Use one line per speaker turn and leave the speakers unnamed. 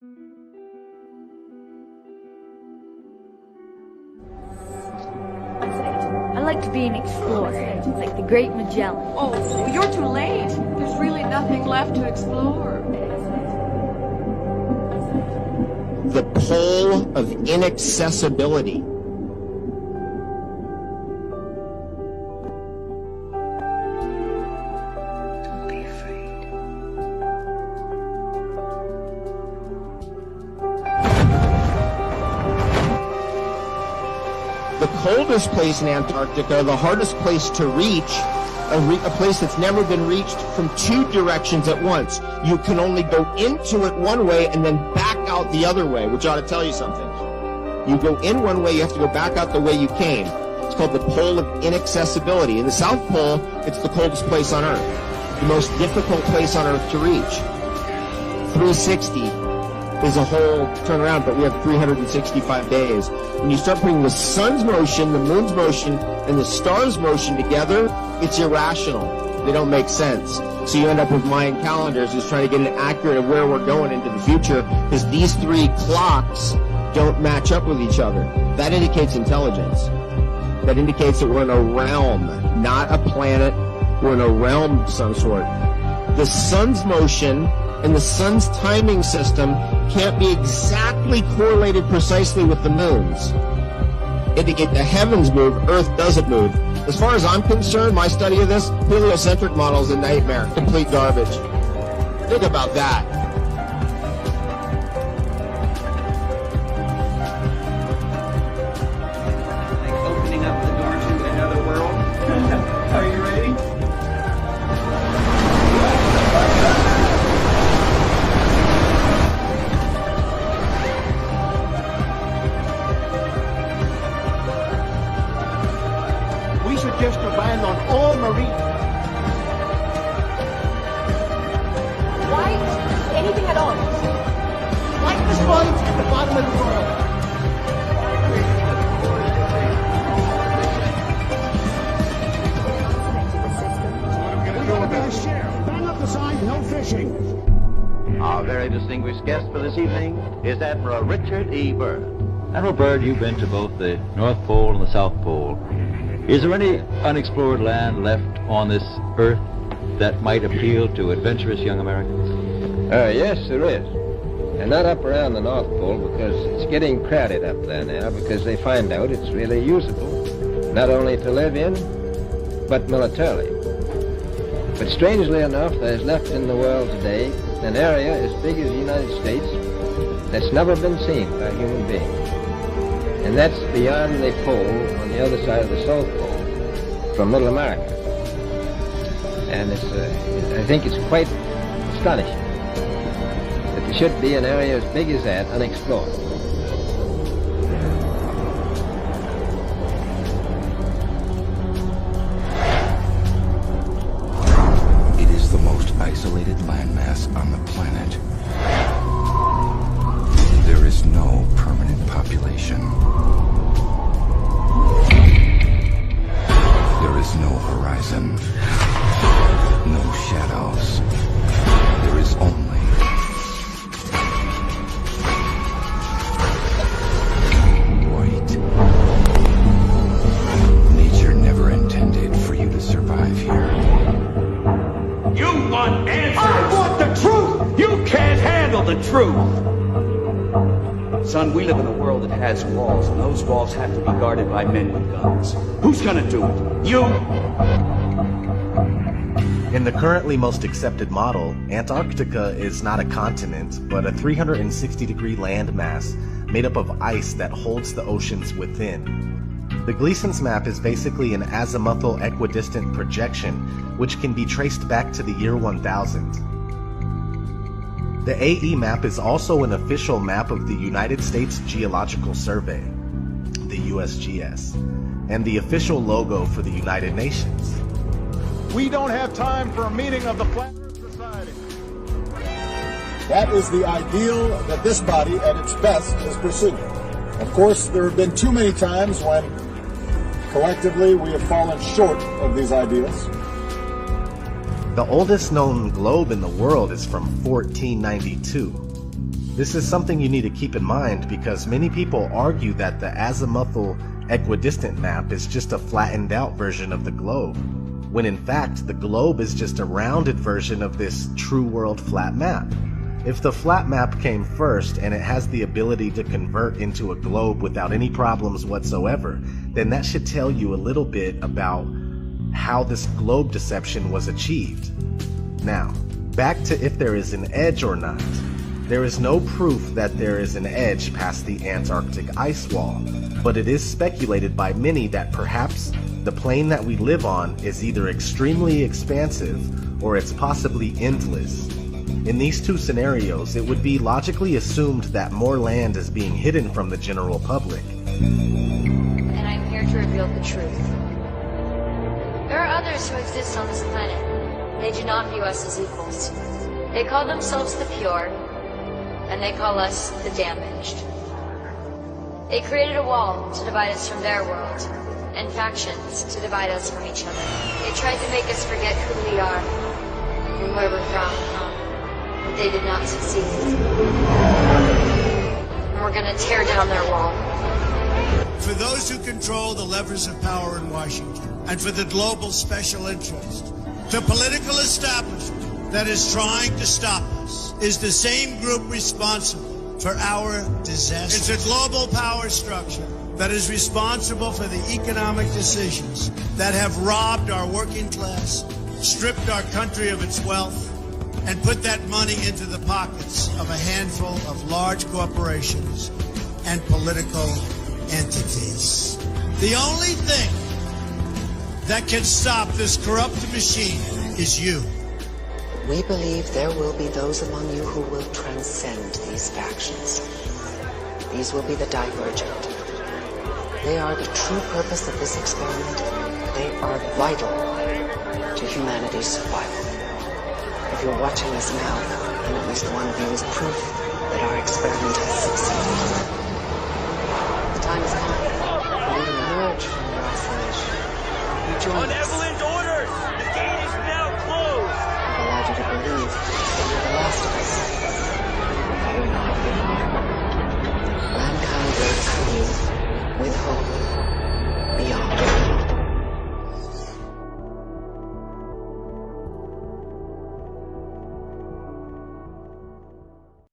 I like to be an explorer, like the Great Magellan.
Oh, you're too late. There's really nothing left to explore.
The pole of inaccessibility.
Don't be afraid.
The coldest place in Antarctica, the hardest place to reach, a place that's never been reached from two directions at once. You can only go into it one way and then back out the other way, which ought to tell you something. You go in one way, you have to go back out the way you came. It's called the pole of inaccessibility. In the South Pole, it's the coldest place on Earth, the most difficult place on Earth to reach. 360 is a whole turnaround, but we have 365 days. When you start putting the sun's motion, the moon's motion, and the star's motion together, it's irrational. They don't make sense. So you end up with Mayan calendars just trying to get an accurate of where we're going into the future, because these three clocks don't match up with each other. That indicates intelligence. That indicates that we're in a realm, not a planet. We're in a realm of some sort. The sun's motion and the sun's timing system can't be exactly correlated precisely with the moon's. Indicate the heavens move, Earth doesn't move. As far as I'm concerned, my study of this, heliocentric model is a nightmare, complete garbage. Think about that.
Like opening up the door to another world. Are you ready?
We suggest a ban on all marine.
Why? Anything at all.
Like the sponge at the bottom of the world. We gotta get a share. Bang up the sign, no fishing.
Our very distinguished guest for this evening is Admiral Richard E. Byrd. Admiral Byrd, you've been to both the North Pole and the South Pole. Is there any unexplored land left on this Earth that might appeal to adventurous young Americans?
Yes, there is. And not up around the North Pole, because it's getting crowded up there now, because they find out it's really usable, not only to live in, but militarily. But strangely enough, there's left in the world today an area as big as the United States that's never been seen by a human being. And that's beyond the pole on the other side of the South Pole, from Middle America. And I think it's quite astonishing that there should be an area as big as that unexplored.
It is the most isolated landmass on the planet. There is no permanent population. There is no horizon, no shadows. There is only white. Nature never intended for you to survive here.
You want answers! I want the truth! You can't handle the truth!
Son, we live in a world that has walls, and those walls have to be guarded by men with guns. Who's gonna do it? You?
In the currently most accepted model, Antarctica is not a continent, but a 360-degree landmass made up of ice that holds the oceans within. The Gleason's map is basically an azimuthal equidistant projection, which can be traced back to the year 1000. The AE map is also an official map of the United States Geological Survey, the USGS, and the official logo for the United Nations.
We don't have time for a meeting of the Flat Earth Society.
That is the ideal that this body at its best is pursuing. Of course, there have been too many times when collectively we have fallen short of these ideals.
The oldest known globe in the world is from 1492. This is something you need to keep in mind because many people argue that the azimuthal equidistant map is just a flattened out version of the globe, when in fact the globe is just a rounded version of this true world flat map. If the flat map came first and it has the ability to convert into a globe without any problems whatsoever, then that should tell you a little bit about how this globe deception was achieved. Now, back to if there is an edge or not. There is no proof that there is an edge past the Antarctic ice wall, but it is speculated by many that perhaps the plane that we live on is either extremely expansive or it's possibly endless. In these two scenarios, it would be logically assumed that more land is being hidden from the general public.
And I'm here to reveal the truth. There are others who exist on this planet. They do not view us as equals. They call themselves the pure, and they call us the damaged. They created a wall to divide us from their world, and factions to divide us from each other. They tried to make us forget who we are and where we're from. They did not succeed. And we're gonna tear down their wall.
For those who control the levers of power in Washington, and for the global special interest, the political establishment that is trying to stop us is the same group responsible for our disaster. It's a global power structure that is responsible for the economic decisions that have robbed our working class, stripped our country of its wealth, and put that money into the pockets of a handful of large corporations and political entities. The only thing that can stop this corrupt machine is you.
We believe there will be those among you who will transcend these factions. These will be the divergent. They are the true purpose of this experiment. They are vital to humanity's survival. If you're watching us now, then at least one of you is proof that our experiment has succeeded. The time has come for you to emerge from your isolation. You join us.
Evelyn's orders! The gate is now closed!
I've allowed you to believe that you're the last of us. Fear not. Mankind waits for you with hope beyond.